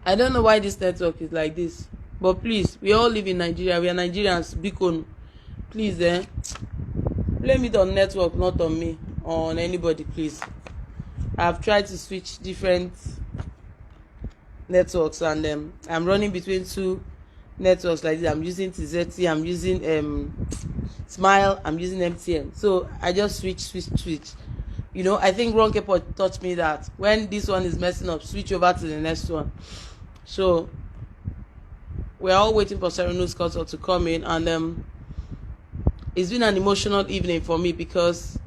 I don't know why this network is like this, but please, we all live in Nigeria. We are Nigerians. Bikon, please, blame it on network, not on me or on anybody, please. I've tried to switch different networks, and I'm running between two networks like this. I'm using Tizeti, I'm using Smile, I'm using MTN. So I just switch. You know, I think Ron Kepo taught me that when this one is messing up, switch over to the next one. So we're all waiting for Serenu's concert to come in, and it's been an emotional evening for me because,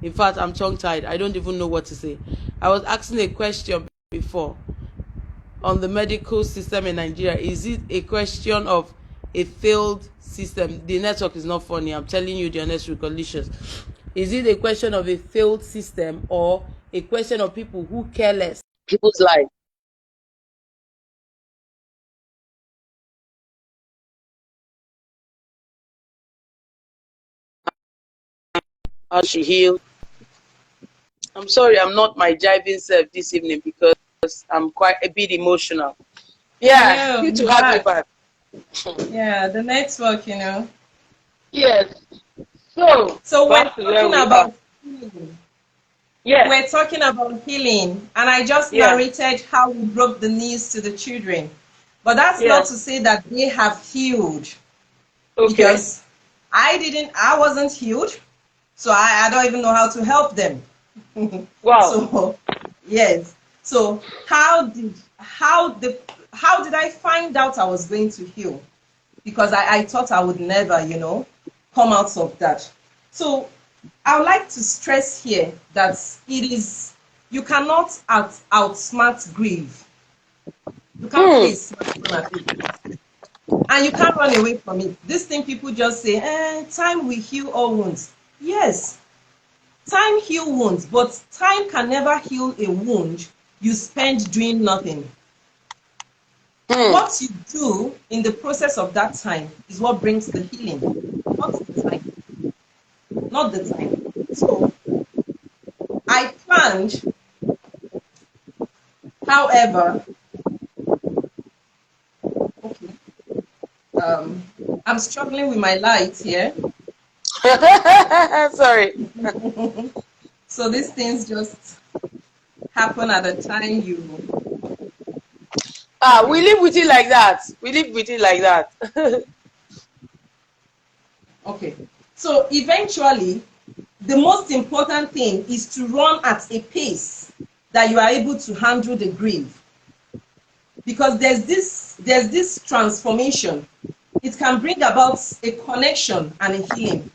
in fact, I'm tongue-tied. I don't even know what to say. I was asking a question before on the medical system in Nigeria. Is it a question of a failed system? The network is not funny. I'm telling you the honest recollections. Is it a question of a failed system or a question of people who care less people's life? How she healed. I'm sorry, I'm not my jiving self this evening because I'm quite a bit emotional. Yeah, Hello, good to I'm have you back. back. Yeah, the network. Yes. So So we're back to where talking we are. about healing. Yes. We're talking about healing, and I just Yes. narrated how we broke the news to the children. But that's not Yes. to say that they have healed, Okay. because I wasn't healed, so I don't even know how to help them. Wow. So, yes. So how did I find out I was going to heal? Because I thought I would never, come out of that. So I would like to stress here that you cannot outsmart grief. You can't play smart fun at it. And you can't run away from it. This thing people just say, time will heal all wounds. Yes, time heal wounds, but time can never heal a wound you spend doing nothing. What you do in the process of that time is what brings the healing, not the time. Not the time. So I planned, however, okay, um, I'm struggling with my lights here. Sorry. So these things just happen at the time We okay. live with it like that. We live with it like that. Okay. So eventually, the most important thing is to run at a pace that you are able to handle the grief. Because there's this transformation. It can bring about a connection and a healing.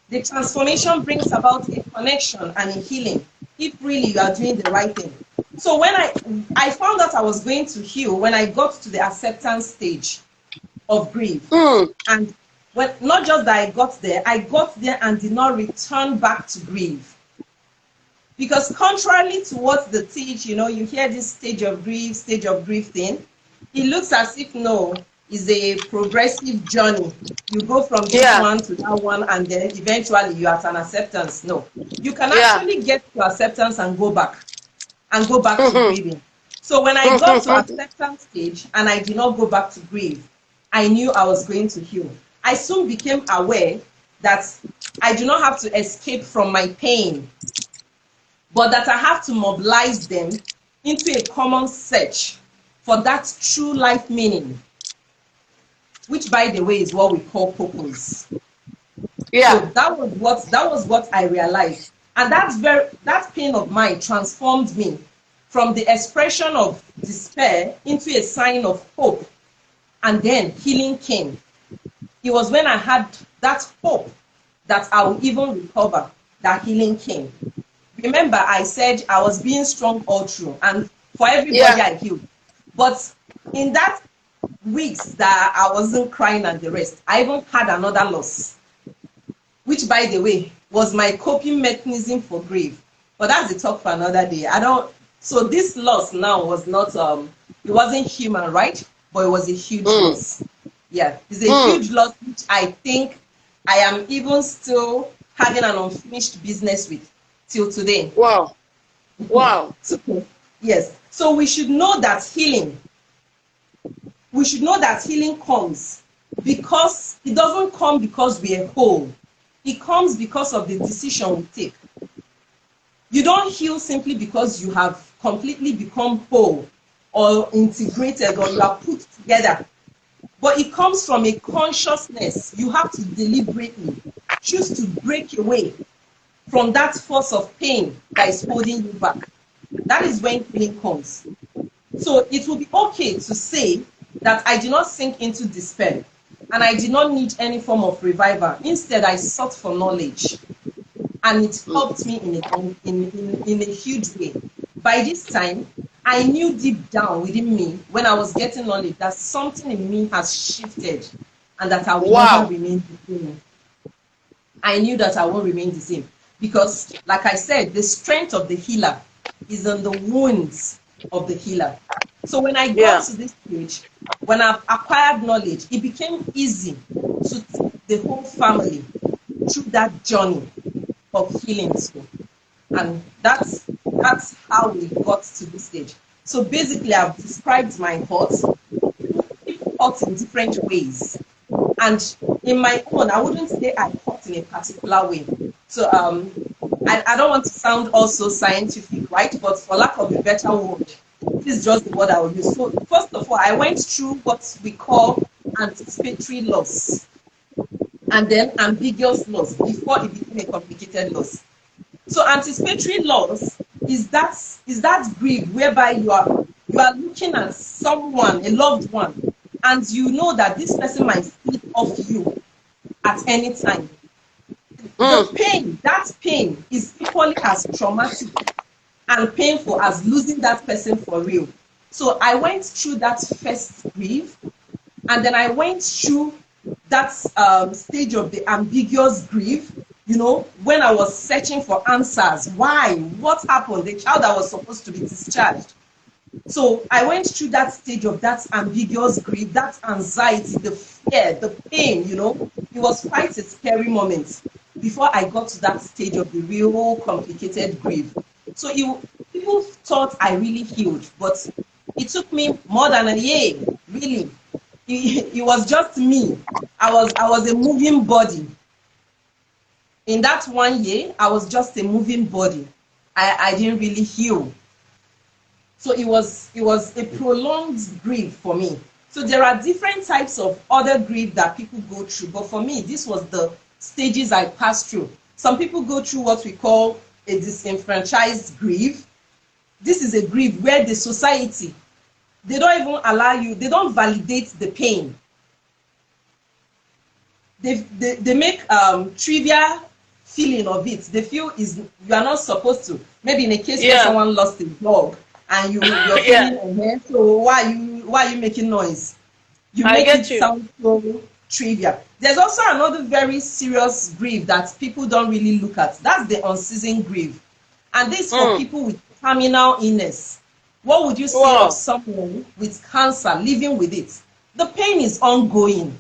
The transformation brings about a connection and a healing if really you are doing the right thing. So when I found out I was going to heal when I got to the acceptance stage of grief. And when not just that I got there and did not return back to grief. Because contrarily to what they teach, you hear this stage of grief thing, it looks as if no, it's a progressive journey. You go from this Yeah. one to that one, and then eventually you are at an acceptance. No, you can Yeah. actually get to acceptance and go back to grieving. So when I got to acceptance stage and I did not go back to grieve, I knew I was going to heal. I soon became aware that I do not have to escape from my pain, but that I have to mobilize them into a common search for that true life meaning, which, by the way, is what we call purpose. So Yeah. that was what I realized, and that pain of mine transformed me from the expression of despair into a sign of hope, and then healing came. It was when I had that hope that I will even recover that healing came. Remember, I said I was being strong all through, and for everybody Yeah. I healed. But in that weeks that I wasn't crying and the rest, I even had another loss, which, by the way, was my coping mechanism for grief. But that's the talk for another day. I don't. So this loss now was not it wasn't human, right? But it was a huge loss. Yeah, it's a huge loss, which I think I am even still having an unfinished business with till today. Wow. Wow. So, yes. So we should know that healing we should know that healing comes because it doesn't come because we are whole. It comes because of the decision we take. You don't heal simply because you have completely become whole or integrated or you are put together. But it comes from a consciousness. You have to deliberately choose to break away from that force of pain that is holding you back. That is when healing comes. So it will be okay to say that I did not sink into despair and I did not need any form of revival. Instead, I sought for knowledge. And it helped me in a huge way. By this time, I knew deep down within me, when I was getting knowledge, that something in me has shifted and that I will never remain the same. I knew that I won't remain the same. Because, like I said, the strength of the healer is in the wounds of the healer. So when I got to this stage, when I've acquired knowledge, it became easy to take the whole family through that journey of healing too. And that's how we got to this stage. So basically, I've described my hurt. People hurt in different ways. And in my own, I wouldn't say I hurt in a particular way. So I don't want to sound also scientific, right? But for lack of a better word, this is just the word I will use. So first of all, I went through what we call anticipatory loss and then ambiguous loss before it became a complicated loss. So anticipatory loss is that grief whereby you are looking at someone, a loved one, and you know that this person might slip off you at any time. The pain, that pain is equally as traumatic and painful as losing that person for real. So I went through that first grief, and then I went through that stage of the ambiguous grief, you know, when I was searching for answers. Why? What happened? The child that was supposed to be discharged. So I went through that stage of that ambiguous grief, that anxiety, the fear, the pain, you know. It was quite a scary moment before I got to that stage of the real complicated grief. So people thought I really healed, but it took me more than a year, really. It was just me. I was a moving body. In that 1 year, I was just a moving body. I didn't really heal. So it was a prolonged grief for me. So there are different types of other grief that people go through. But for me, this was the stages I passed through. Some people go through what we call a disenfranchised grief. This is a grief where the society, they don't even allow you, they don't validate the pain. They make trivial feeling of it. They feel you are not supposed to. Maybe in a case where someone lost a dog and you're feeling so why are you making noise? You make it sound so trivial. There's also another very serious grief that people don't really look at. That's the unceasing grief. And this for people with terminal illness. What would you say of someone with cancer living with it? The pain is ongoing.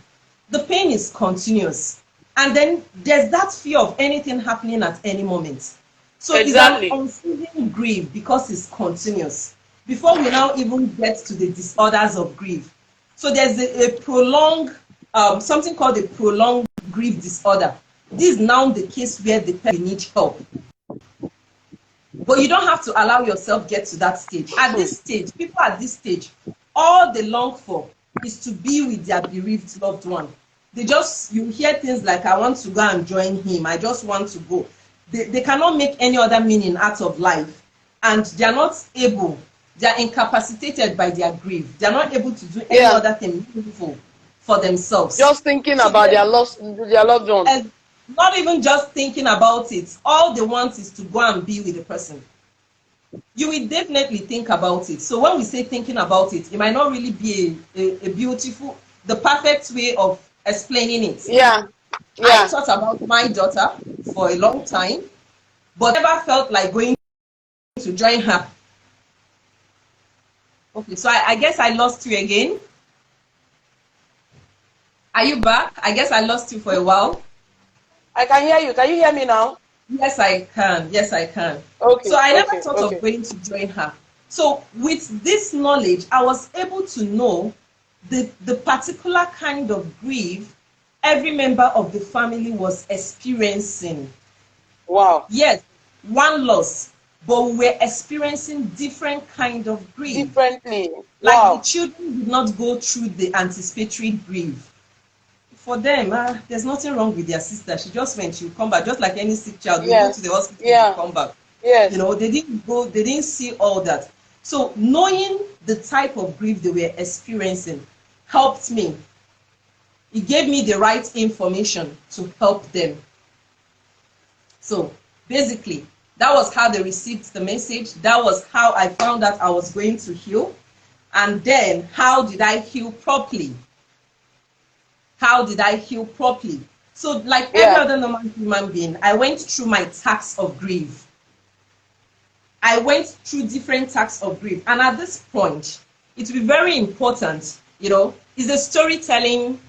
The pain is continuous. And then there's that fear of anything happening at any moment. So it's an unceasing grief because it's continuous. Before we now even get to the disorders of grief. So there's a prolonged, something called a prolonged grief disorder. This is now the case where the person needs help. But you don't have to allow yourself get to that stage. At this stage, people at this stage, all they long for is to be with their bereaved loved one. You hear things like, I want to go and join him. I just want to go. They cannot make any other meaning out of life. And they're not able, they're incapacitated by their grief. They're not able to do any other thing meaningful for themselves. Just thinking about their loved one. And not even just thinking about it. All they want is to go and be with the person. You will definitely think about it. So when we say thinking about it, it might not really be a beautiful, the perfect way of explaining it. I thought about my daughter for a long time, but never felt like going to join her. Okay, so I guess I lost you again. Are you back? I guess I lost you for a while. I can hear you. Can you hear me now? Yes, I can. Yes, I can. Okay. So I never thought of going to join her. So with this knowledge, I was able to know the particular kind of grief every member of the family was experiencing. Wow. Yes, one loss, but we were experiencing different kind of grief. Differently. Like Wow. the children did not go through the anticipatory grief. For them, there's nothing wrong with their sister. She just went, she'll come back. Just like any sick child, you go to the hospital, you come back. Yes. You know, they didn't see all that. So knowing the type of grief they were experiencing helped me. It gave me the right information to help them. So basically, that was how they received the message. That was how I found out I was going to heal. And then, how did I heal properly? How did I heal properly? So like every other normal human being, I went through my tax of grief. I went through different tax of grief. And at this point, it will be very important, you know, it's a storytelling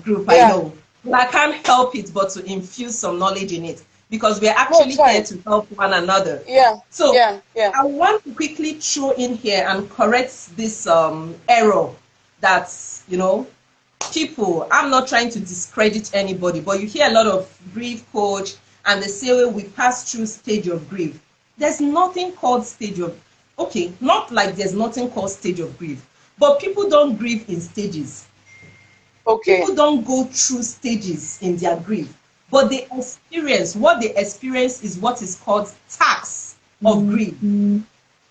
group, I know. But I can't help it but to infuse some knowledge in it, because we're actually here to help one another. So I want to quickly throw in here and correct this error that, you know, people, I'm not trying to discredit anybody, but you hear a lot of grief coach and they say, well, we pass through stage of grief. There's nothing called stage of, okay, not like there's nothing called stage of grief, but people don't grieve in stages. Okay. People don't go through stages in their grief, but they experience, what they experience is what is called tax of grief.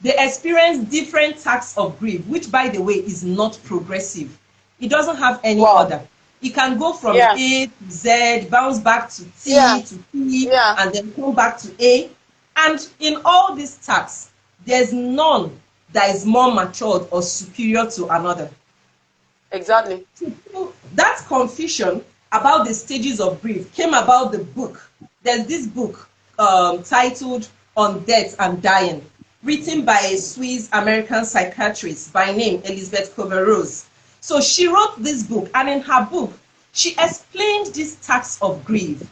They experience different tax of grief, which by the way is not progressive. It doesn't have any order. It can go from A to Z, bounce back to T to P, and then come back to A. And in all these tasks, there's none that is more matured or superior to another. Exactly. So that confusion about the stages of grief came about the book. There's this book titled On Death and Dying, written by a Swiss American psychiatrist by name Elisabeth Kübler-Ross. So she wrote this book, and in her book, she explained this tax of grief,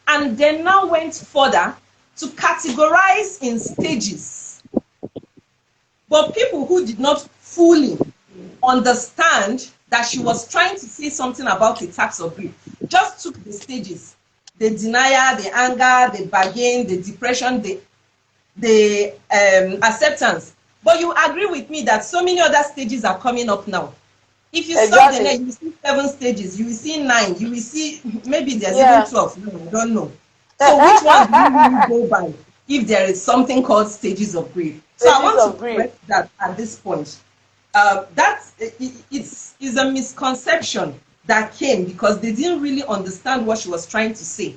and then now went further to categorize in stages. But people who did not fully understand that she was trying to say something about the tax of grief just took the stages: the denial, the anger, the bargain, the depression, the acceptance. But you agree with me that so many other stages are coming up now. If you saw the net, you will see 7 stages, you will see 9, you will see maybe there's even 12. No, I don't know. So which one do you really go by if there is something called stages of grief? So I want to correct that at this point. It's a misconception that came because they didn't really understand what she was trying to say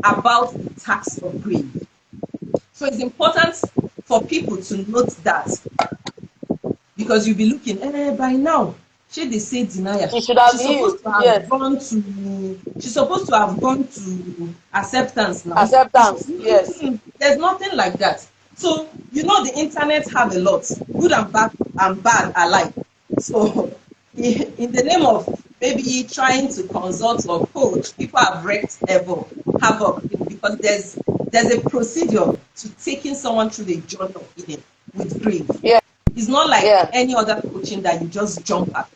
about the tax of grief. So it's important for people to note that, because you'll be looking, by now, should they say denial? She's supposed to have gone to. She's supposed to have gone to acceptance now. Acceptance, yes. There's nothing like that. So you know the internet have a lot, good and bad alike. So in the name of maybe trying to consult or coach, people have wreaked havoc because there's a procedure to taking someone through the journey of healing with grief. Yeah. It's not like any other coaching that you just jump at.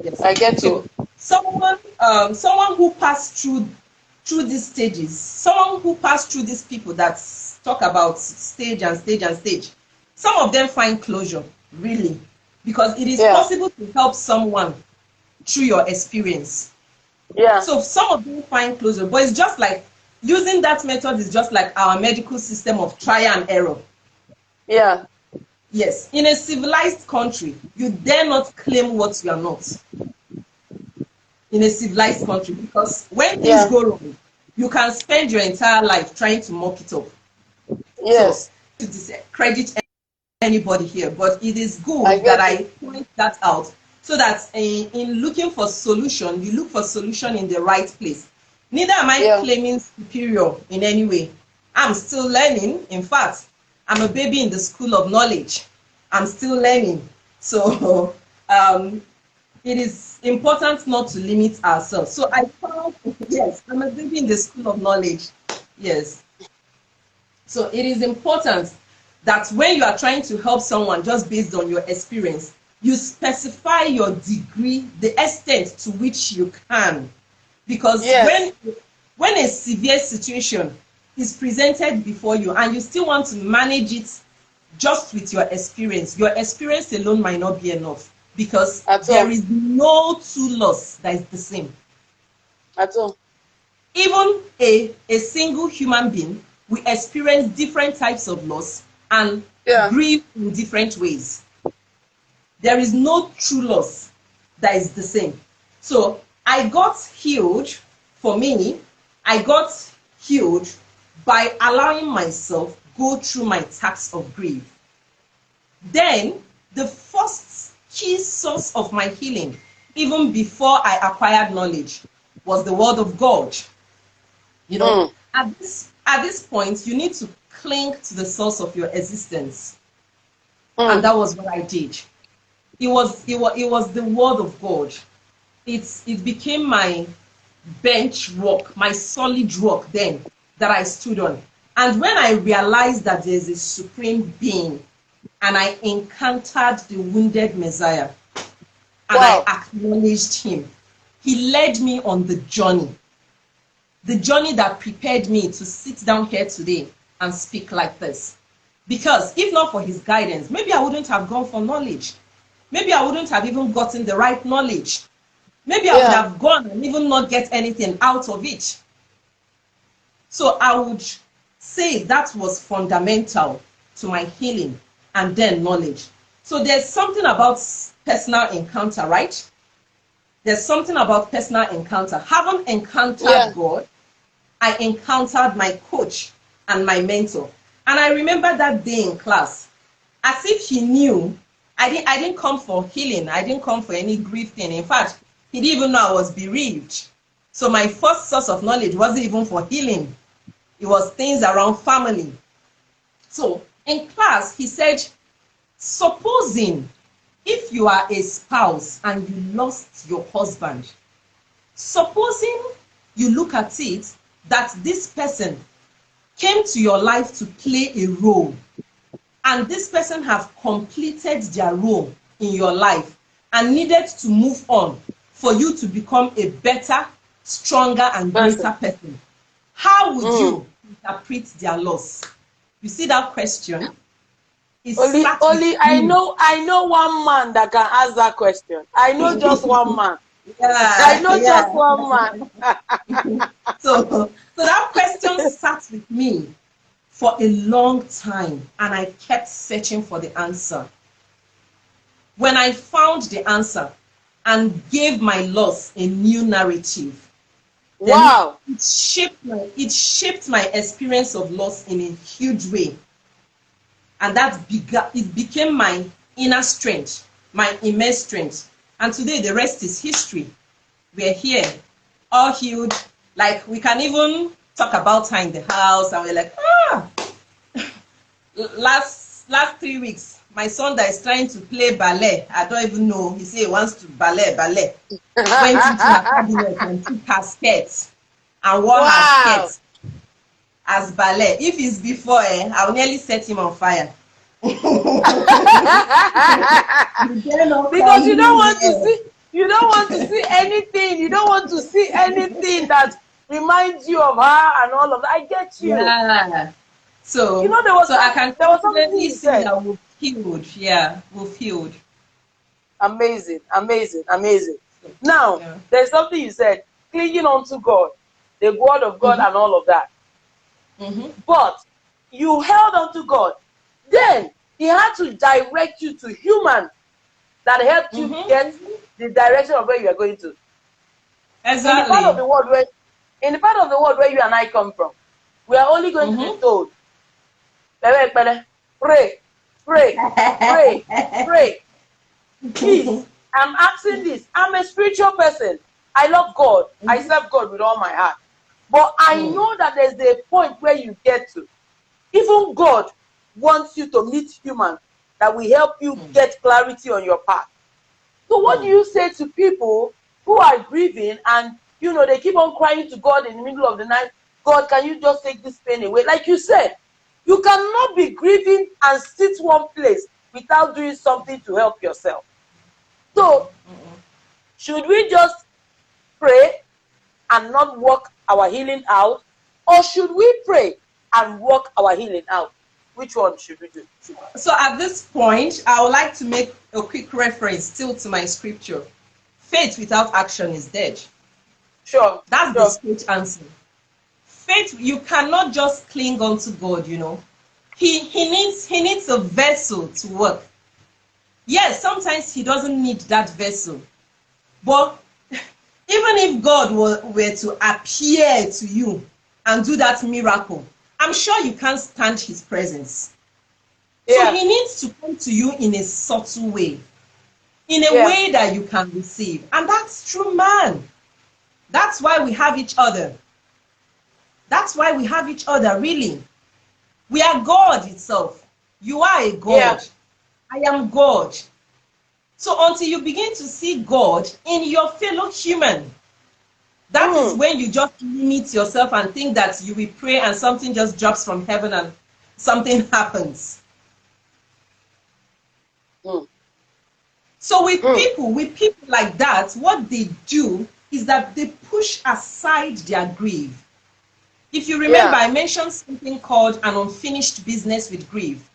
Yes. I get you. Someone who passed through these stages, someone who passed through these people that talk about stage and stage and stage, some of them find closure, really, because it is possible to help someone through your experience. Yeah. So some of them find closure, but it's just like using that method is just like our medical system of trial and error. Yeah. Yes, in a civilized country, you dare not claim what you are not. In a civilized country, because when things go wrong, you can spend your entire life trying to mop it up. Yes. So, to discredit anybody here, but it is good that I point that out so that in looking for solution, you look for solution in the right place. Neither am I claiming superior in any way. I'm still learning. In fact, I'm a baby in the school of knowledge. I'm still learning. So it is important not to limit ourselves. So I found, yes, I'm a baby in the school of knowledge. Yes. So it is important that when you are trying to help someone just based on your experience, you specify your degree, the extent to which you can. Because Yes. when a severe situation is presented before you and you still want to manage it just with your experience alone might not be enough, because At there all. is no two loss that is the same. At all. Even a single human being will experience different types of loss and Yeah. grieve in different ways. There is no true loss that is the same. So I got healed. For me, I got healed by allowing myself go through my tax of grief. Then the first key source of my healing, even before I acquired knowledge, was the word of God. You know, at this point, you need to cling to the source of your existence. And that was what I did. It was the word of God. It became my bench rock, my solid rock then that I stood on. And when I realized that there's a supreme being, and I encountered the wounded Messiah, and Wow. I acknowledged him, he led me on the journey that prepared me to sit down here today and speak like this. Because if not for his guidance, maybe I wouldn't have gone for knowledge. Maybe I wouldn't have even gotten the right knowledge. Maybe I would have gone and even not get anything out of it. So I would say that was fundamental to my healing, and then knowledge. So there's something about personal encounter, right? There's something about personal encounter. Having encountered God, I encountered my coach and my mentor. And I remember that day in class, as if he knew I didn't come for healing. I didn't come for any grief thing. In fact, he didn't even know I was bereaved. So my first source of knowledge wasn't even for healing. It was things around family. So in class, he said, supposing if you are a spouse and you lost your husband, supposing you look at it that this person came to your life to play a role, and this person have completed their role in your life and needed to move on for you to become a better, stronger, and greater person, how would you interpret their loss? You see that question? Only I know one man that can ask that question. I know just one man. I know just one man. So that question sat with me for a long time, and I kept searching for the answer. When I found the answer and gave my loss a new narrative, wow, it shaped my experience of loss in a huge way. And it became my inner strength, my inner strength. And today the rest is history. We're here, all healed. Like, we can even talk about her in the house, and we're like, last 3 weeks, my son that is trying to play ballet, I don't even know, he said he wants to ballet, went into her cabinet and took her skirt and wore her skirt as ballet. If it's before, I'll nearly set him on fire. Because you don't want to see anything. You don't want to see anything that reminds you of her and all of that. I get you. Yeah. So you know there was something you said that we've healed. Yeah, we've healed. Amazing. Now there's something you said, clinging on to God, the word of God, and all of that. But you held on to God. Then he had to direct you to humans that helped you get the direction of where you are going to. Exactly. In the part of the world where you and I come from, we are only going to be told, pray. Please, I'm asking this. I'm a spiritual person. I love God. I serve God with all my heart. But I know that there's a point where you get to. Even God wants you to meet humans that will help you get clarity on your path. So what do you say to people who are grieving and, they keep on crying to God in the middle of the night, God, can you just take this pain away? Like you said, you cannot be grieving and sit one place without doing something to help yourself. So, should we just pray and not work our healing out? Or should we pray and work our healing out? Which one should we do? So at this point, I would like to make a quick reference still to my scripture. Faith without action is dead. Sure. That's sure. the straight answer. Faith, you cannot just cling on to God, you know. He needs a vessel to work. Yes, sometimes he doesn't need that vessel. But even if God were to appear to you and do that miracle, I'm sure you can't stand his presence. Yeah. So he needs to come to you in a subtle way, in a Yeah. way that you can receive. And that's true, man. That's why we have each other. That's why we have each other, really. We are God itself. You are a God. Yeah. I am God. So until you begin to see God in your fellow human, that is when you just limit yourself and think that you will pray and something just drops from heaven and something happens. So with people like that, what they do is that they push aside their grief. If you remember, I mentioned something called an unfinished business with grief.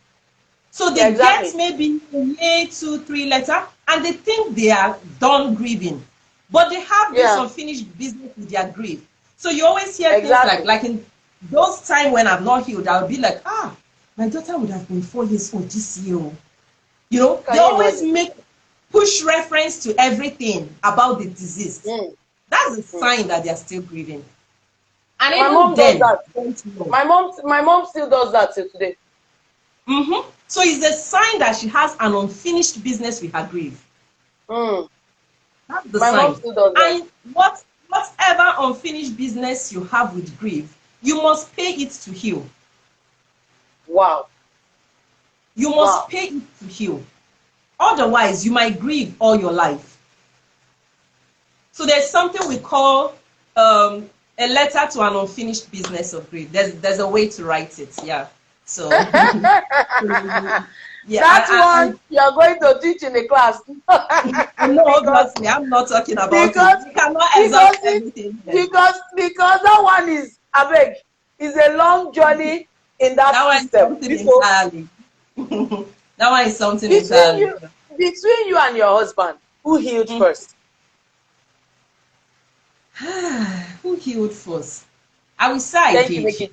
So they get maybe a year, 2, 3 letter, and they think they are done grieving. But they have this unfinished business with their grief. So you always hear things like in those times when I'm not healed, I'll be like, my daughter would have been 4 years old this year. You know, they always push reference to everything about the disease. That's a sign that they are still grieving. And my mom does that. My mom still does that till today. So it's a sign that she has an unfinished business with her grief. That's the sign. Mom still does that. And whatever unfinished business you have with grief, you must pay it to heal. Wow. You must pay it to heal. Otherwise, you might grieve all your life. So there's something we call a letter to an unfinished business of grief. There's a way to write it. Yeah. So one you're going to teach in the class. No, obviously, I'm not talking about it. You cannot exhaust everything. Because that one is a long journey in that system. That one is something entirely. Between you and your husband, who healed first? Who healed first? I will say I did. Okay.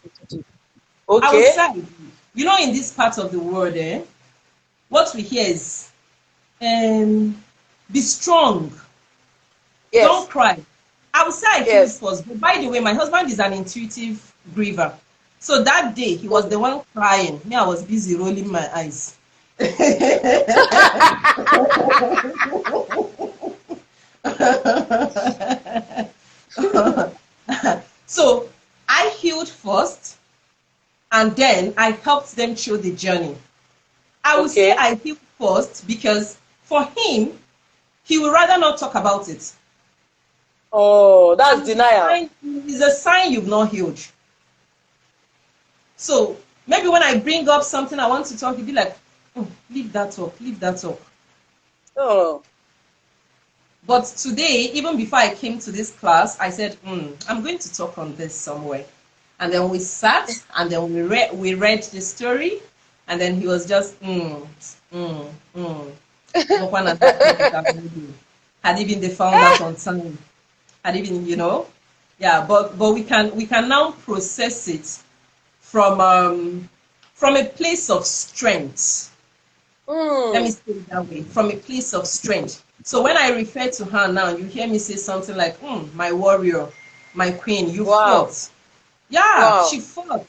I will say I did. You know, in this part of the world, what we hear is, be strong. Yes. Don't cry. I will say I healed first. But by the way, my husband is an intuitive griever. So that day, he was the one crying. Me, I was busy rolling my eyes. So I healed first, and then I helped them through the journey. I would say I healed first because for him, he would rather not talk about it. Oh, that's denial. It's a sign you've not healed. So maybe when I bring up something I want to talk, you'd be like, oh, leave that talk. Oh. But today, even before I came to this class, I said, I'm going to talk on this somewhere. And then we sat, and then we read the story, and then he was just, Had even they found out on time. Had even, but we can now process it from a place of strength. Let me say it that way, from a place of strength. So when I refer to her now, you hear me say something like, my warrior, my queen, you fought. Yeah, she fought.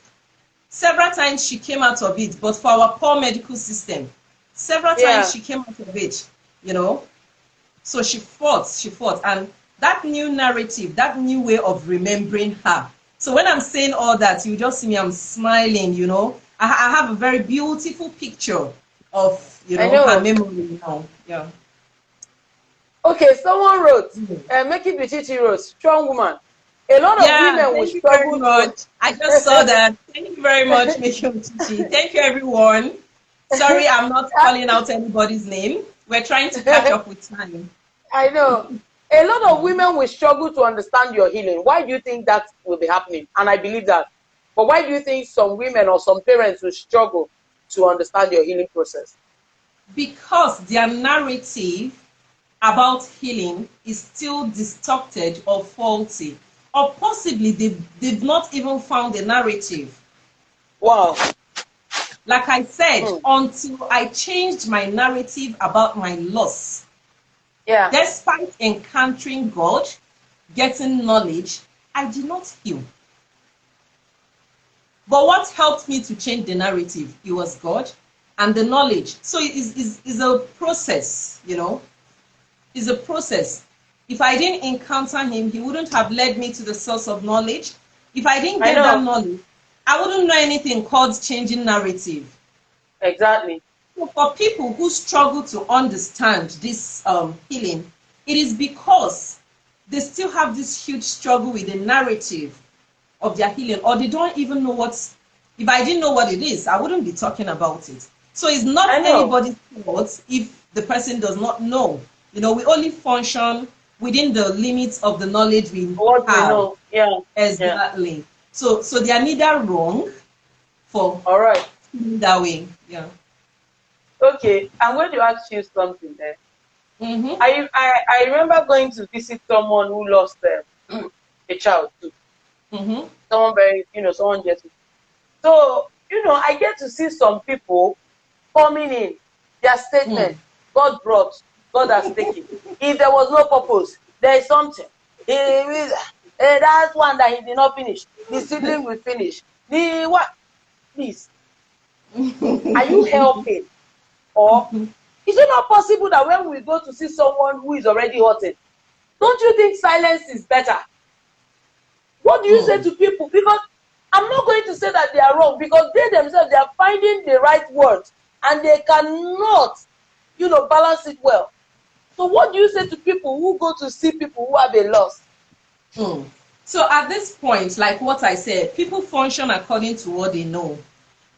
Several times she came out of it, but for our poor medical system, several times she came out of it, So she fought. And that new narrative, that new way of remembering her. So when I'm saying all that, you just see me, I'm smiling, I have a very beautiful picture of, her memory now. Yeah. Okay, someone wrote, make it Bichichi wrote, strong woman. A lot of women will struggle. Much. I just saw that. Thank you very much, Make it Bichichi. Thank you, everyone. Sorry, I'm not calling out anybody's name. We're trying to catch up with time. I know. A lot of women will struggle to understand your healing. Why do you think that will be happening? And I believe that. But why do you think some women or some parents will struggle to understand your healing process? Because their narrative about healing is still distorted or faulty. Or possibly they've not even found a narrative. Wow. Like I said, until I changed my narrative about my loss, Yeah. despite encountering God, getting knowledge, I did not heal. But what helped me to change the narrative? It was God and the knowledge. So it is a process, you know. It's a process. If I didn't encounter him, he wouldn't have led me to the source of knowledge. If I didn't get that knowledge, I wouldn't know anything called changing narrative. Exactly. So for people who struggle to understand this healing, it is because they still have this huge struggle with the narrative of their healing, or they don't even know what. If I didn't know what it is, I wouldn't be talking about it. So it's not anybody's fault if the person does not know. You know, we only function within the limits of the knowledge we have. We know. Yeah. Exactly. Yeah. So they are neither wrong for all right that way. Yeah. Okay, I'm going to ask you something there. Mm-hmm. I remember going to visit someone who lost a child too. Mm-hmm. Someone very, someone just. So, I get to see some people coming in, their statement, God brought, God has taken. If there was no purpose, there is something. That's one that he did not finish. The sibling will finish. The what? Please. Are you helping? Or is it not possible that when we go to see someone who is already hurting, don't you think silence is better? What do you say to people? Because I'm not going to say that they are wrong, because they themselves, they are finding the right words and they cannot, balance it well. So what do you say to people who go to see people who have a loss? So at this point, like what I said, people function according to what they know.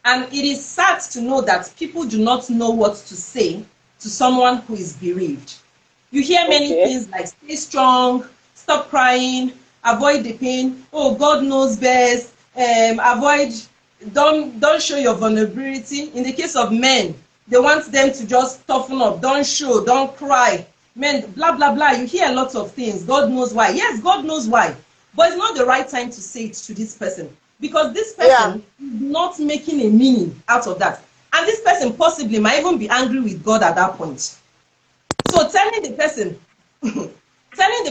And it is sad to know that people do not know what to say to someone who is bereaved. You hear many things like stay strong, stop crying, avoid the pain, oh, God knows best, don't show your vulnerability. In the case of men, they want them to just toughen up, don't show, don't cry. Men, blah, blah, blah. You hear a lot of things. God knows why. Yes, God knows why. But it's not the right time to say it to this person. Because this person is not making a meaning out of that. And this person possibly might even be angry with God at that point. So telling the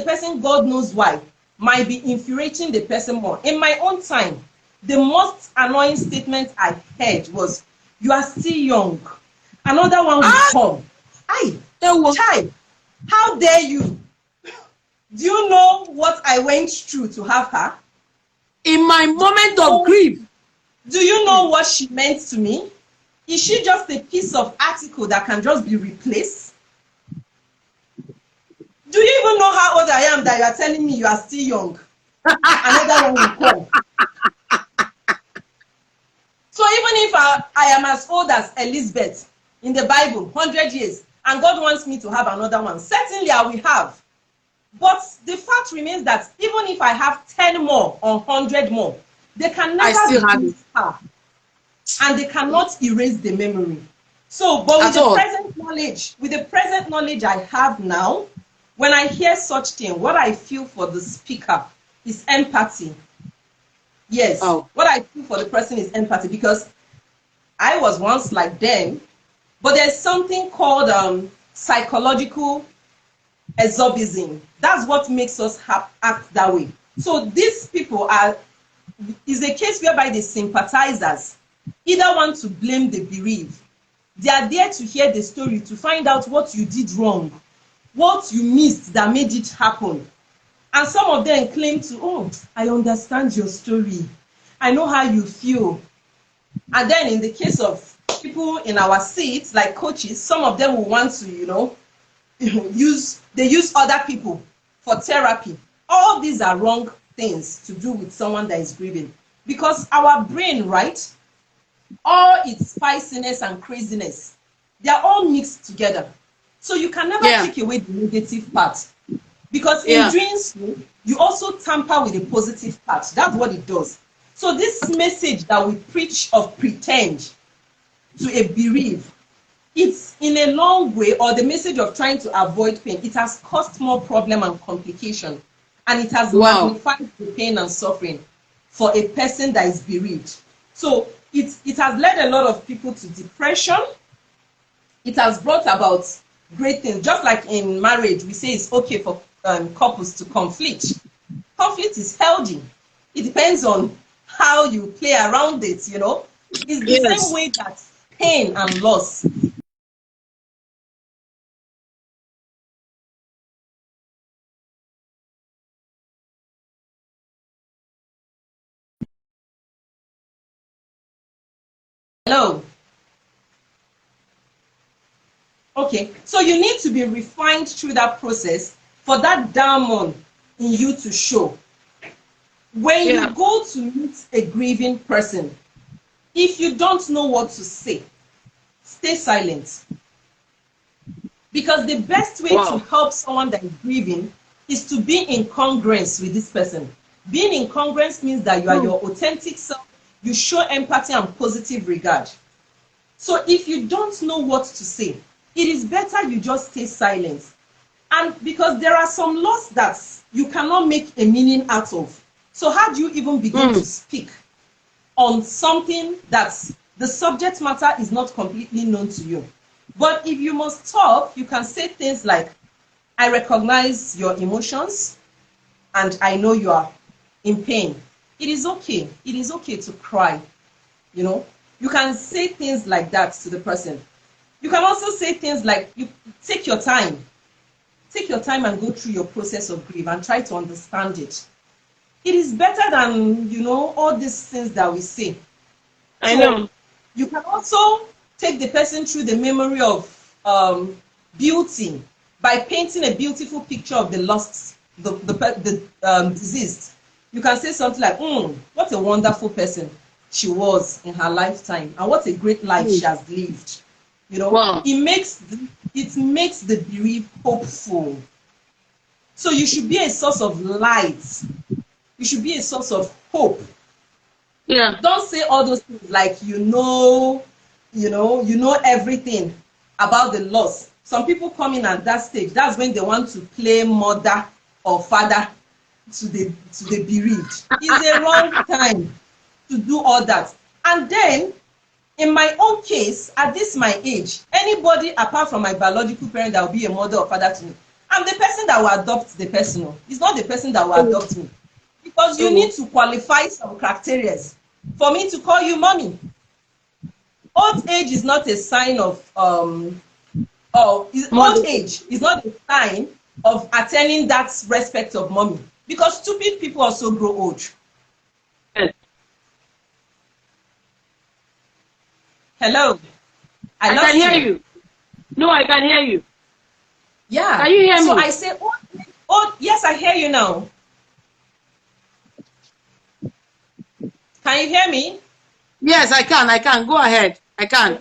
person God knows why might be infuriating the person more. In my own time, the most annoying statement I heard was, you are still young. Another one will come. Child, how dare you? Do you know what I went through to have her? In my moment of grief. Do you know what she meant to me? Is she just a piece of article that can just be replaced? Do you even know how old I am that you are telling me you are still young? Another one will come. So even if I am as old as Elizabeth in the Bible, 100 years, and God wants me to have another one, certainly I will have. But the fact remains that even if I have 10 more or 100 more, they can never replace her. And they cannot erase the memory. So, but with the present knowledge I have now, when I hear such thing, what I feel for the speaker is empathy. Yes, what I feel for the person is empathy, because I was once like them, but there's something called psychological exorcism. That's what makes us act that way. So these people is a case whereby the sympathizers either want to blame the bereaved. They are there to hear the story, to find out what you did wrong, what you missed that made it happen. And some of them claim to, oh, I understand your story. I know how you feel. And then in the case of people in our seats, like coaches, some of them will want to, use other people for therapy. All these are wrong things to do with someone that is grieving. Because our brain, right, all its spiciness and craziness, they are all mixed together. So you can never take away the negative part. Because in doing so, you also tamper with the positive part. That's what it does. So this message that we preach of pretend to a bereaved, it's in a long way, or the message of trying to avoid pain, it has caused more problem and complication. And it has magnified the pain and suffering for a person that is bereaved. So it has led a lot of people to depression. It has brought about great things. Just like in marriage, we say it's okay for couples to conflict. Conflict is healthy. It depends on how you play around it, you know. It's the same way that pain and loss. Hello. Okay, so you need to be refined through that process for that diamond in you to show. When you go to meet a grieving person, if you don't know what to say, stay silent. Because the best way to help someone that is grieving is to be in congruence with this person. Being in congruence means that you are your authentic self, you show empathy and positive regard. So if you don't know what to say, it is better you just stay silent. And because there are some laws that you cannot make a meaning out of. So how do you even begin to speak on something that the subject matter is not completely known to you? But if you must talk, you can say things like, I recognize your emotions and I know you are in pain. It is okay. It is okay to cry. You know, you can say things like that to the person. You can also say things like, you take your time. Take your time and go through your process of grief and try to understand it. It is better than, you know, all these things that we say. I know. You can also take the person through the memory of beauty by painting a beautiful picture of the lost, the deceased. You can say something like, what a wonderful person she was in her lifetime, and what a great life she has lived. You know, it makes the bereaved hopeful. So you should be a source of light. You should be a source of hope. Yeah. Don't say all those things like you know everything about the loss. Some people come in at that stage. That's when they want to play mother or father to the bereaved. It's a wrong time to do all that. And then, in my own case, at this my age, anybody apart from my biological parent that will be a mother or father to me, I'm the person that will adopt the person. It's not the person that will adopt me. Because you need to qualify some criteria for me to call you mommy. Old age is not a sign of old age is not a sign of attaining that respect of mommy. Because stupid people also grow old. Yes. Hello. I can hear you. No, I can hear you. Yeah. Can you hear me? So I say, yes, I hear you now. Can you hear me? Yes, I can. Go ahead. I can.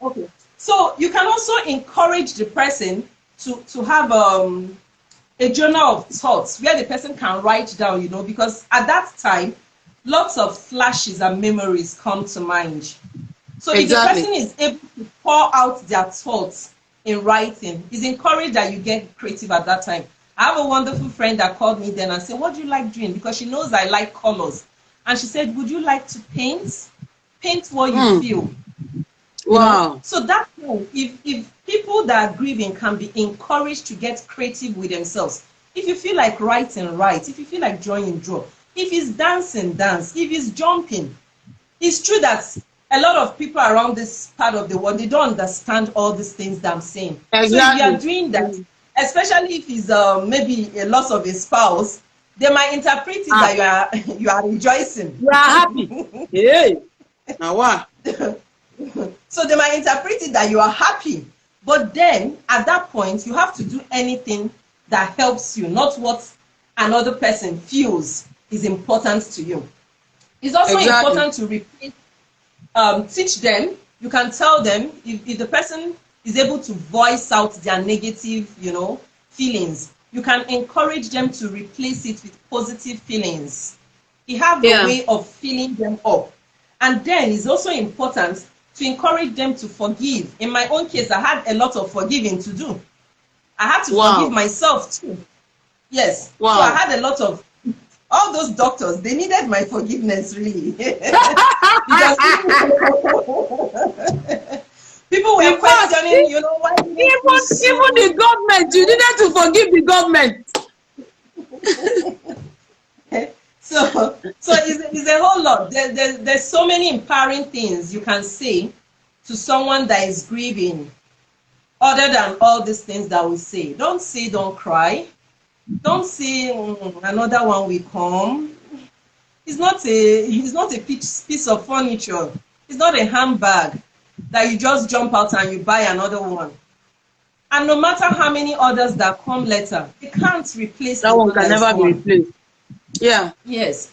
Okay. So you can also encourage the person to have a journal of thoughts where the person can write down, you know, because at that time, lots of flashes and memories come to mind. So if the person is able to pour out their thoughts in writing, it's encouraged that you get creative at that time. I have a wonderful friend that called me then and said, what do you like doing? Because she knows I like colors. And she said, would you like to paint? Paint what you feel. Wow. Know? So that if people that are grieving can be encouraged to get creative with themselves. If you feel like writing, write. If you feel like drawing, draw. If it's dancing, dance. If it's jumping. It's true that a lot of people around this part of the world, they don't understand all these things that I'm saying. Exactly. So if you are doing that, especially if it's maybe a loss of a spouse, they might interpret it that you are rejoicing. You are happy. Hey. Now what? So they might interpret it that you are happy. But then at that point, you have to do anything that helps you, not what another person feels is important to you. It's also important to repeat, teach them. You can tell them if the person is able to voice out their negative, feelings, you can encourage them to replace it with positive feelings. You have a Yeah. way of filling them up. And then it's also important to encourage them to forgive. In my own case, I had a lot of forgiving to do. I had to Wow. forgive myself too. Yes. Wow. So I had a lot of, all those doctors, they needed my forgiveness really. Because people were In fact, questioning, why didn't you even sue? the government, you needed to forgive the government. So it's a whole lot. There's so many empowering things you can say to someone that is grieving, other than all these things that we say. Don't say, don't cry. Don't say another one will come. It's not a piece of furniture. It's not a handbag that you just jump out and you buy another one. And no matter how many others that come later, they can't replace That the one can never be replaced. Yeah. Yes.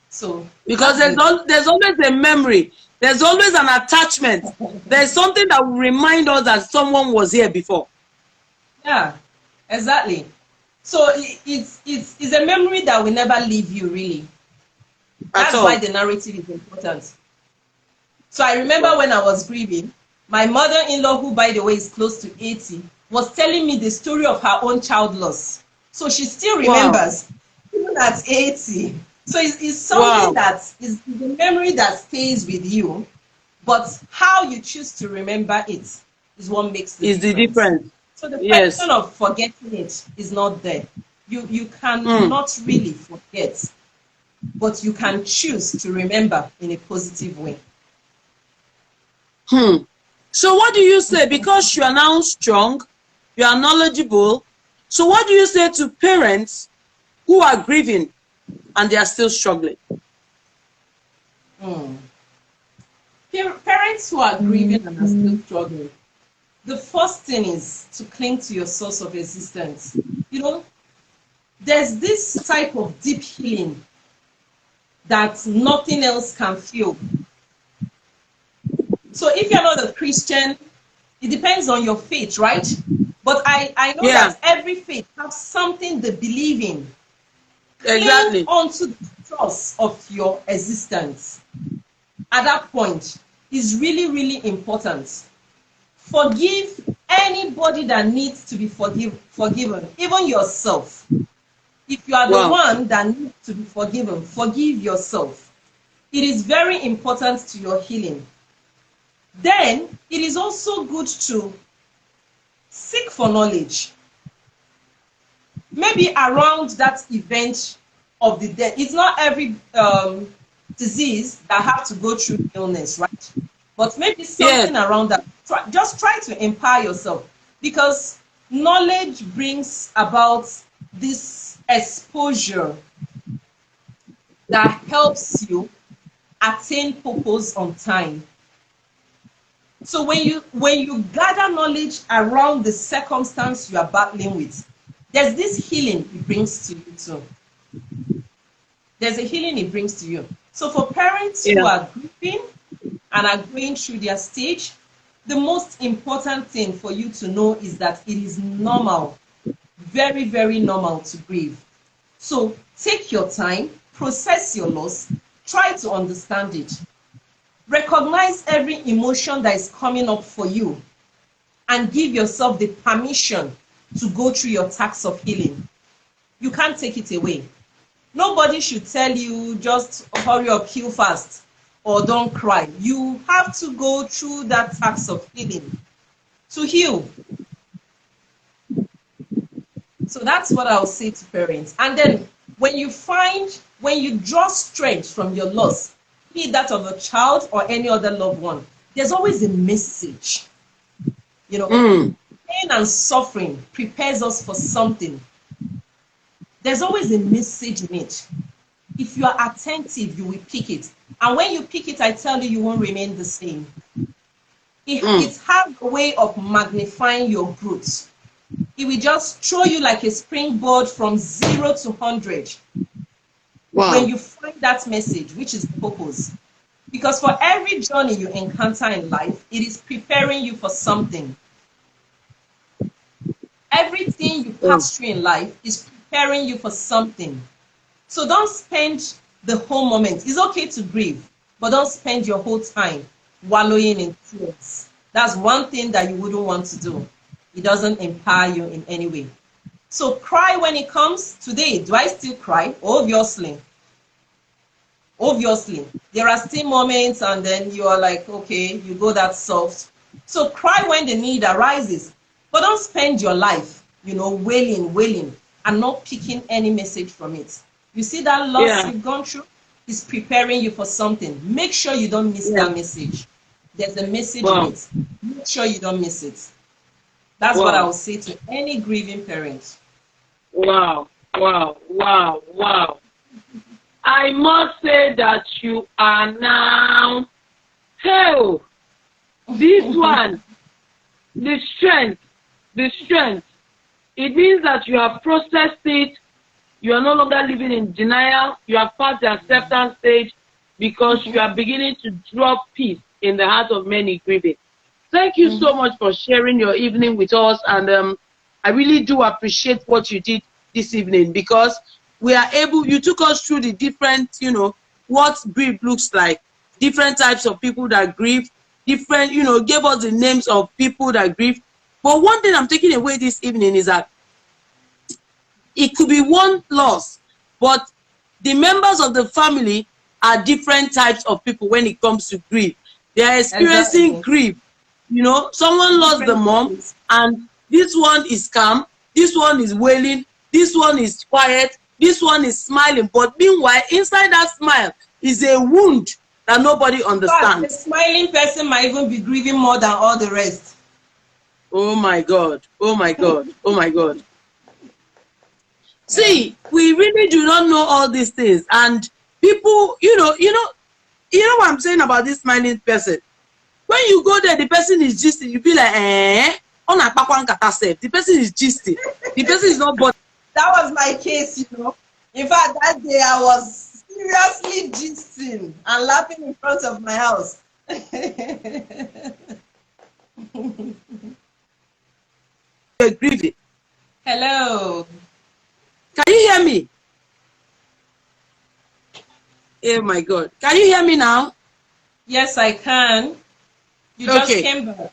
So Because there's always a memory. There's always an attachment. There's something that will remind us that someone was here before. Yeah, exactly. So it's a memory that will never leave you, really. That's why the narrative is important. So I remember when I was grieving, my mother-in-law, who by the way is close to 80, was telling me the story of her own child loss. So she still remembers, even at 80. So it's something that is the memory that stays with you, but how you choose to remember it is what makes the difference. So the question of forgetting it is not there. You cannot really forget, but you can choose to remember in a positive way. So what do you say? Because you are now strong, you are knowledgeable. So what do you say to parents who are grieving and they are still struggling? Parents who are grieving and are still struggling, the first thing is to cling to your source of existence. There's this type of deep healing that nothing else can feel. So if you're not a Christian, it depends on your faith, right? But I know that every faith has something they believe in. Exactly. Cling onto the source of your existence. At that point, is really, really important. Forgive anybody that needs to be forgiven, even yourself. If you are the one that needs to be forgiven, forgive yourself. It is very important to your healing. Then, it is also good to seek for knowledge. Maybe around that event of the death. It's not every disease that have to go through illness, right? But maybe something around that. Just try to empower yourself, because knowledge brings about this exposure that helps you attain purpose on time. So when you gather knowledge around the circumstance you are battling with, there's this healing it brings to you too. There's a healing it brings to you. So for parents who are grieving and are going through their stage, the most important thing for you to know is that it is normal, very, very normal to grieve. So take your time, process your loss, try to understand it. Recognize every emotion that is coming up for you and give yourself the permission to go through your task of healing. You can't take it away. Nobody should tell you just hurry up, heal fast, or don't cry. You have to go through that task of healing to heal. So that's what I'll say to parents. And then when you draw strength from your loss, be that of a child or any other loved one, there's always a message. Pain and suffering prepares us for something. There's always a message in it. If you are attentive, you will pick it. And when you pick it, I tell you, you won't remain the same. It has a way of magnifying your growth. It will just throw you like a springboard from 0 to 100. When you find that message, which is the purpose. Because for every journey you encounter in life, it is preparing you for something. Everything you pass through in life is preparing you for something. So don't spend the whole moment. It's okay to grieve, but don't spend your whole time wallowing in tears. That's one thing that you wouldn't want to do. It doesn't empower you in any way. So cry when it comes. Today, do I still cry? Obviously. Obviously. There are still moments and then you are like, okay, you go that soft. So cry when the need arises. But don't spend your life, wailing, and not picking any message from it. You see that loss you've gone through is preparing you for something. Make sure you don't miss that message. There's a message in it. Make sure you don't miss it. That's what I will say to any grieving parent. Wow. I must say that you are now, this one, the strength. It means that you have processed it. You are no longer living in denial. You have passed the acceptance stage because you are beginning to drop peace in the heart of many grieving. Thank you so much for sharing your evening with us. And I really do appreciate what you did this evening because you took us through the different, what grief looks like, different types of people that grieve, different, gave us the names of people that grieve. But one thing I'm taking away this evening is that it could be one loss, but the members of the family are different types of people when it comes to grief. They are experiencing grief. Someone lost the mom, and this one is calm, this one is wailing, this one is quiet, this one is smiling. But meanwhile, inside that smile is a wound that nobody understands. The smiling person might even be grieving more than all the rest. Oh my God. See, we really do not know all these things. And people, you know what I'm saying about this smiling person. When you go there, the person is gisting, you be like, the person is gisting. The person is not bothered. That was my case, In fact, that day I was seriously gisting and laughing in front of my house. You're grieving. Hello. Can you hear me? Oh my God. Can you hear me now? Yes, I can. You just came back.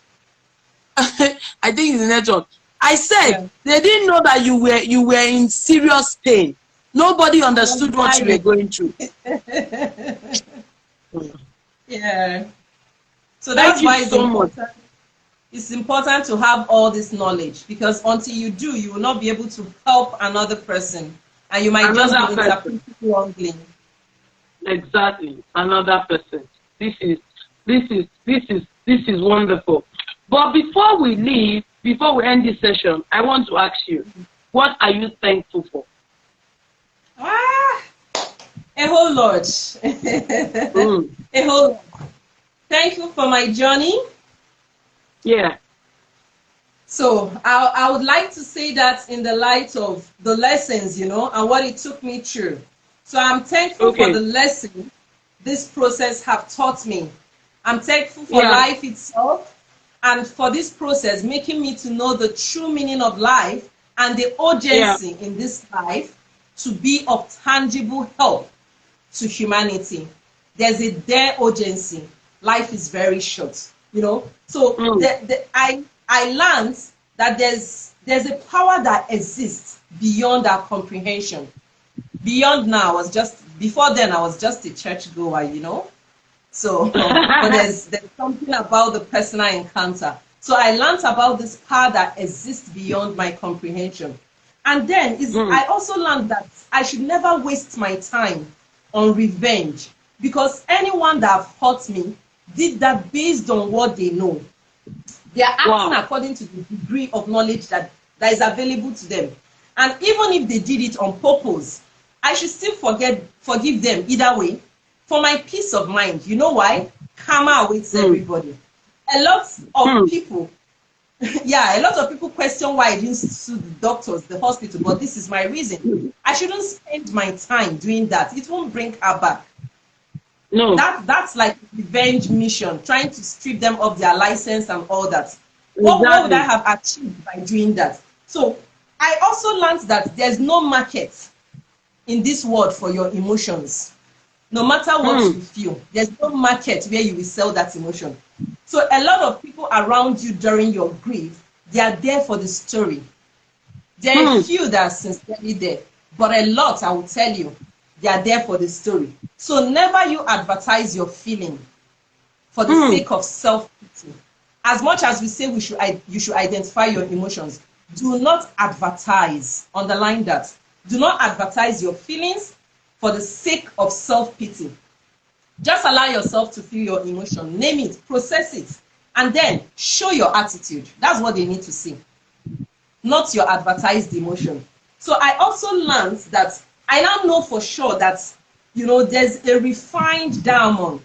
I think it's the network. I said they didn't know that you were in serious pain. Nobody understood what you were going through. Yeah. So that's why it's important to have all this knowledge, because until you do, you will not be able to help another person, and you might just be interpreting wrongly. Exactly, another person. This is wonderful. But before we leave, before we end this session, I want to ask you, what are you thankful for? A whole lot. A whole lot. Thankful for my journey. Yeah. So I would like to say that in the light of the lessons, and what it took me through. So I'm thankful for the lesson this process have taught me. I'm thankful for life itself, and for this process making me to know the true meaning of life and the urgency in this life to be of tangible help to humanity. There's a dire urgency. Life is very short, So I learned that there's a power that exists beyond our comprehension. Beyond now, before then I was just a churchgoer, So but there's something about the personal encounter. So I learned about this power that exists beyond my comprehension. And then I also learned that I should never waste my time on revenge, because anyone that hurt me did that based on what they know. They are acting according to the degree of knowledge that is available to them. And even if they did it on purpose, I should still forgive them either way, for my peace of mind. You know why? Karma awaits everybody. A lot of people, a lot of people question why I didn't sue the doctors, the hospital, but this is my reason. I shouldn't spend my time doing that. It won't bring her back. No. That's like revenge mission, trying to strip them of their license and all that. What would I have achieved by doing that? So I also learned that there's no market in this world for your emotions. No matter what you feel, there's no market where you will sell that emotion. So a lot of people around you during your grief, they are there for the story. There are a few that are sincerely there, but a lot, I will tell you, they are there for the story. So never you advertise your feeling for the sake of self-pity. As much as we say you should identify your emotions, do not advertise, underline that. Do not advertise your feelings for the sake of self-pity. Just allow yourself to feel your emotion, name it, process it, and then show your attitude. That's what they need to see, not your advertised emotion. So I also learned that I now know for sure that, you know, there's a refined diamond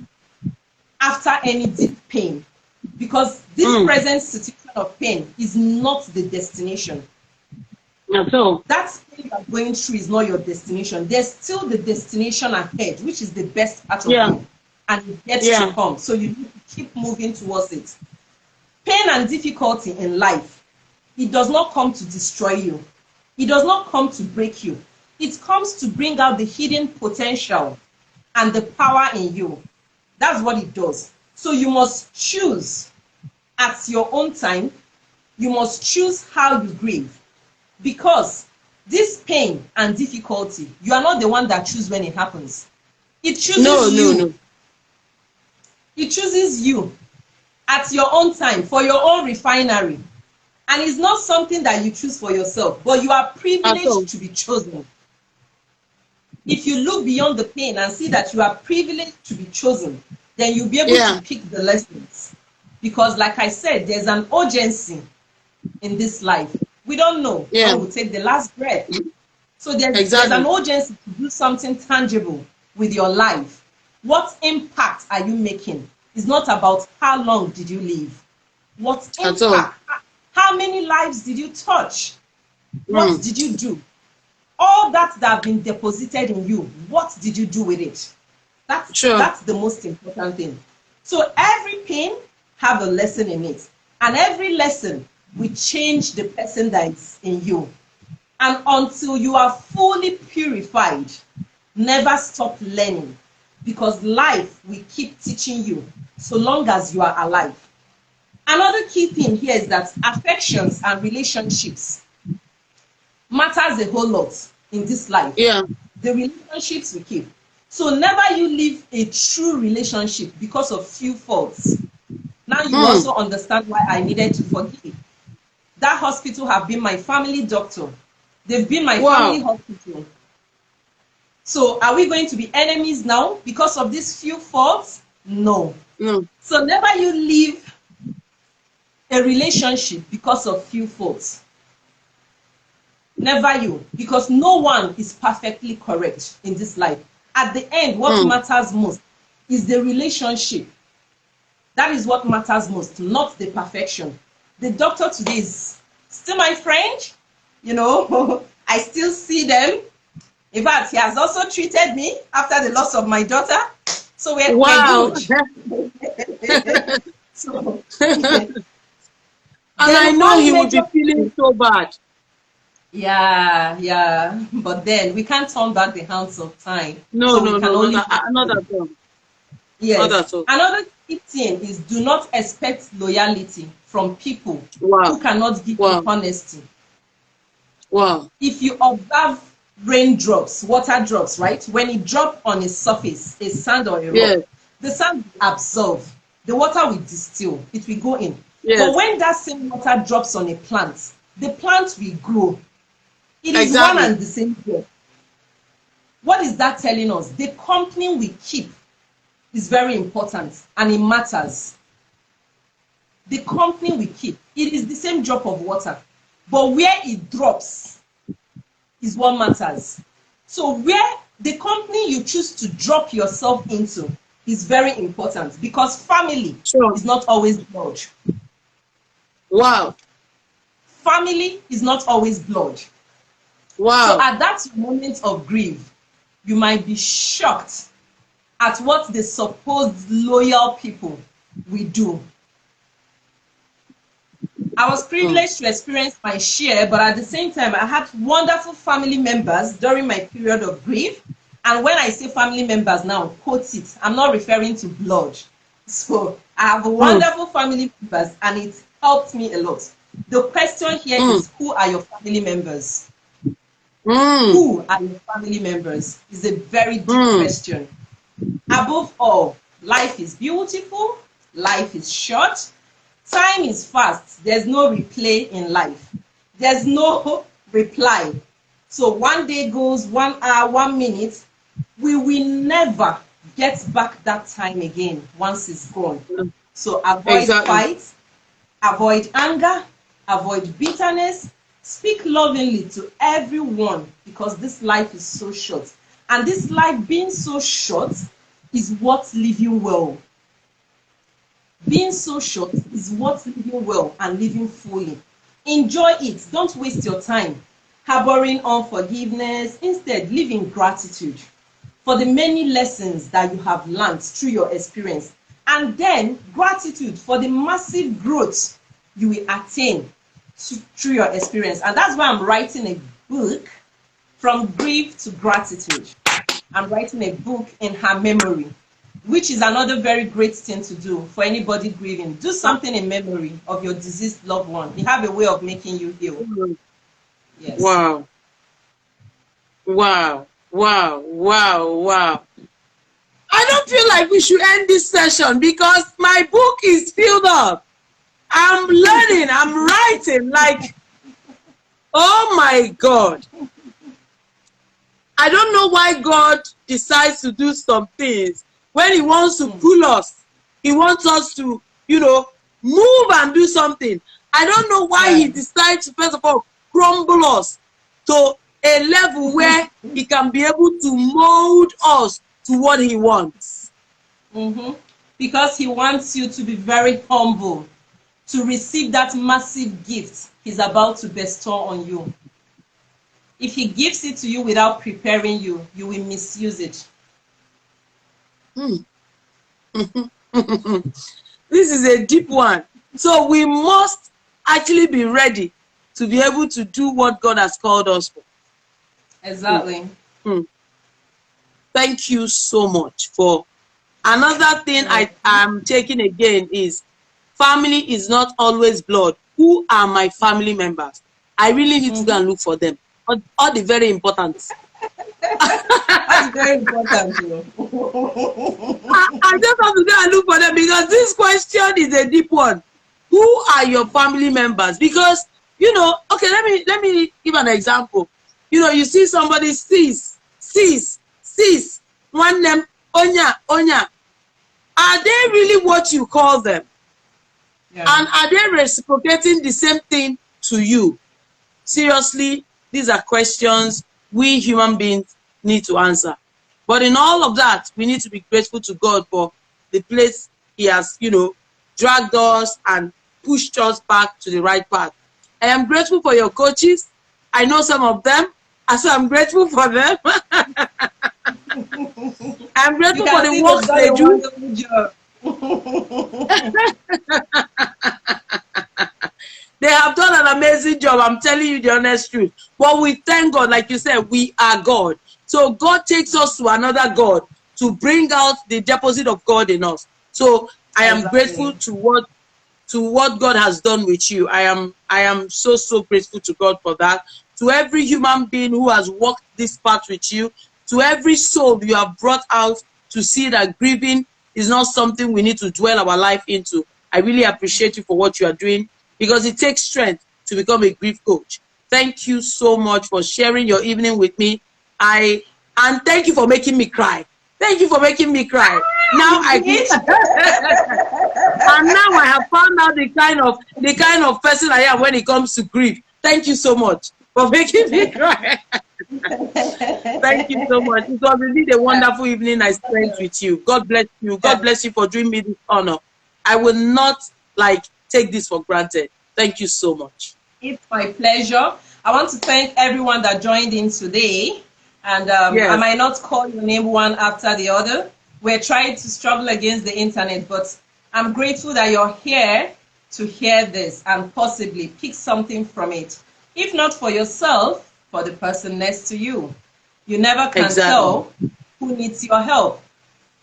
after any deep pain, because this present situation of pain is not the destination. So That thing you are going through is not your destination. There's still the destination ahead, which is the best part of you, and it gets to come. So you need to keep moving towards it. Pain and difficulty in life, it does not come to destroy you. It does not come to break you. It comes to bring out the hidden potential and the power in you. That's what it does. So you must choose at your own time. You must choose how you grieve. Because this pain and difficulty, you are not the one that chooses when it happens. It chooses you. No. It chooses you at your own time, for your own refinery. And it's not something that you choose for yourself, but you are privileged to be chosen. If you look beyond the pain and see that you are privileged to be chosen, then you'll be able to pick the lessons. Because like I said, there's an urgency in this life. We don't know when we'll take the last breath. So there's an urgency to do something tangible with your life. What impact are you making? It's not about how long did you live. What impact? How many lives did you touch? What did you do? All that have been deposited in you, what did you do with it? That's the most important thing. So every pain have a lesson in it. And every lesson will change the person that is in you. And until you are fully purified, never stop learning. Because life will keep teaching you so long as you are alive. Another key thing here is that affections and relationships matters a whole lot in this life. The relationships we keep. So never you leave a true relationship because of few faults. Now you also understand why I needed to forgive. That hospital have been my family doctor. They've been my family hospital. So are we going to be enemies now because of these few faults? No. So never you leave a relationship because of few faults. Never you, because no one is perfectly correct in this life. At the end, what matters most is the relationship. That is what matters most, not the perfection. The doctor today is still my friend, you know, I still see them. In fact, he has also treated me after the loss of my daughter. So we're good. So, and I know he would be feeling so bad. Yeah. But then we can't turn back the hands of time. No, not at all. Yes. Not at all. Another key thing is do not expect loyalty from people who cannot give you honesty. If you observe raindrops, water drops, right? When it drops on a surface, a sand or a rock, the sand will absorb. The water will distill. It will go in. But when that same water drops on a plant, the plant will grow. It is one and the same thing. What is that telling us? The company we keep is very important and it matters. The company we keep, it is the same drop of water, but where it drops is what matters. So where the company you choose to drop yourself into is very important, because family is not always blood. Family is not always blood. So at that moment of grief, you might be shocked at what the supposed loyal people will do. I was privileged to experience my share, but at the same time, I had wonderful family members during my period of grief. And when I say family members now, quote it, I'm not referring to blood. So I have wonderful family members, and it helped me a lot. The question here is, who are your family members? Who are your family members? Is a very deep question. Above all, life is beautiful, life is short, time is fast. There's no replay in life. There's no reply. So one day goes, 1 hour, 1 minute. We will never get back that time again once it's gone. So avoid fights, avoid anger, avoid bitterness. Speak lovingly to everyone, because this life is so short. And this life being so short is what's living well. Being so short is what's living well and living fully. Enjoy it. Don't waste your time harboring unforgiveness. Instead, live in gratitude for the many lessons that you have learned through your experience. And then gratitude for the massive growth you will attain through your experience. And that's why I'm writing a book, From Grief to Gratitude. I'm writing a book in her memory, which is another very great thing to do for anybody grieving. Do something in memory of your deceased loved one. They have a way of making you heal. Yes. Wow. Wow. Wow. Wow. Wow. I don't feel like we should end this session because my book is filled up. I'm learning, I'm writing, like, oh my God. I don't know why God decides to do some things. When he wants to pull us, he wants us to, you know, move and do something. I don't know why he decides to, first of all, crumble us to a level where he can be able to mold us to what he wants. Because he wants you to be very humble, to receive that massive gift he's about to bestow on you. If he gives it to you without preparing you, you will misuse it. This is a deep one. So we must actually be ready to be able to do what God has called us for. Exactly. Thank you so much. For another thing I am taking again is family is not always blood. Who are my family members? I really need to go and look for them. All the very important. That's very important. I just have to go and look for them because this question is a deep one. Who are your family members? Because, you know, okay, let me give an example. You know, you see somebody sis, one name, Onya. Are they really what you call them? Yeah. And are they reciprocating the same thing to you? Seriously, these are questions we human beings need to answer. But in all of that, we need to be grateful to God for the place he has, you know, dragged us and pushed us back to the right path. I am grateful for your coaches. I know some of them, and so I'm grateful for them. I'm grateful for the work they do. They have done an amazing job. I'm telling you the honest truth. But we thank God, like you said, we are God. So God takes us to another God to bring out the deposit of God in us. So I am grateful to what God has done with you. I am so grateful to God for that. To every human being who has walked this path with you, to every soul you have brought out to see that grieving is not something we need to dwell our life into. I really appreciate you for what you are doing, because it takes strength to become a grief coach. Thank you so much for sharing your evening with me. And thank you for making me cry. Thank you for making me cry. Now I get and now I have found out the kind of person I am when it comes to grief. Thank you so much for making me cry. Thank you so much. It was really a wonderful evening I spent with you. God bless you. God bless you for doing me this honor. I will not take this for granted. Thank you so much. It's my pleasure. I want to thank everyone that joined in today. And yes. I might not call your name one after the other, we're trying to struggle against the internet, but I'm grateful that you're here to hear this and possibly pick something from it. If not for yourself, for the person next to you. You never can tell who needs your help.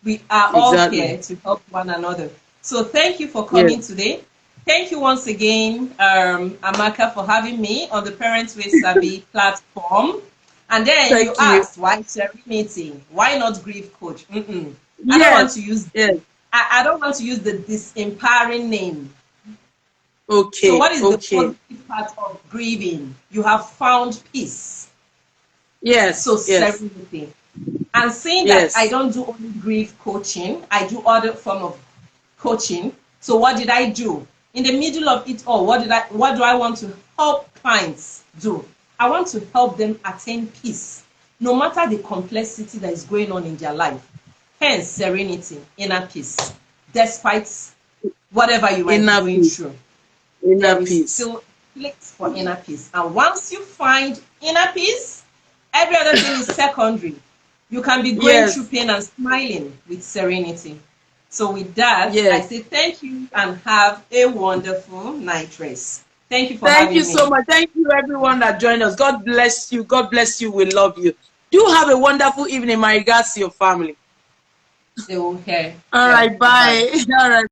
We are all here to help one another. So thank you for coming today. Thank you once again, Amaka, for having me on the Parents with Savvy platform. And then you asked, why Serenity? Why not Grief Coach? I don't want to use I don't want to use the disempowering name. Okay. So what is the positive part of grieving? You have found peace. Yes. So serenity. And saying that I don't do only grief coaching, I do other form of coaching. So what did I do? In the middle of it all, what do I want to help clients do? I want to help them attain peace, no matter the complexity that is going on in their life. Hence, serenity, inner peace, despite whatever you are going through. Inner peace. There is still place for inner peace. And once you find inner peace, every other thing is secondary. You can be going through pain and smiling with serenity. So with that, I say thank you and have a wonderful night rest. Thank you for having me. Thank you so much. Thank you everyone that joined us. God bless you. God bless you. We love you. Do have a wonderful evening. My regards to your family. They will hear. All right. Bye. All right.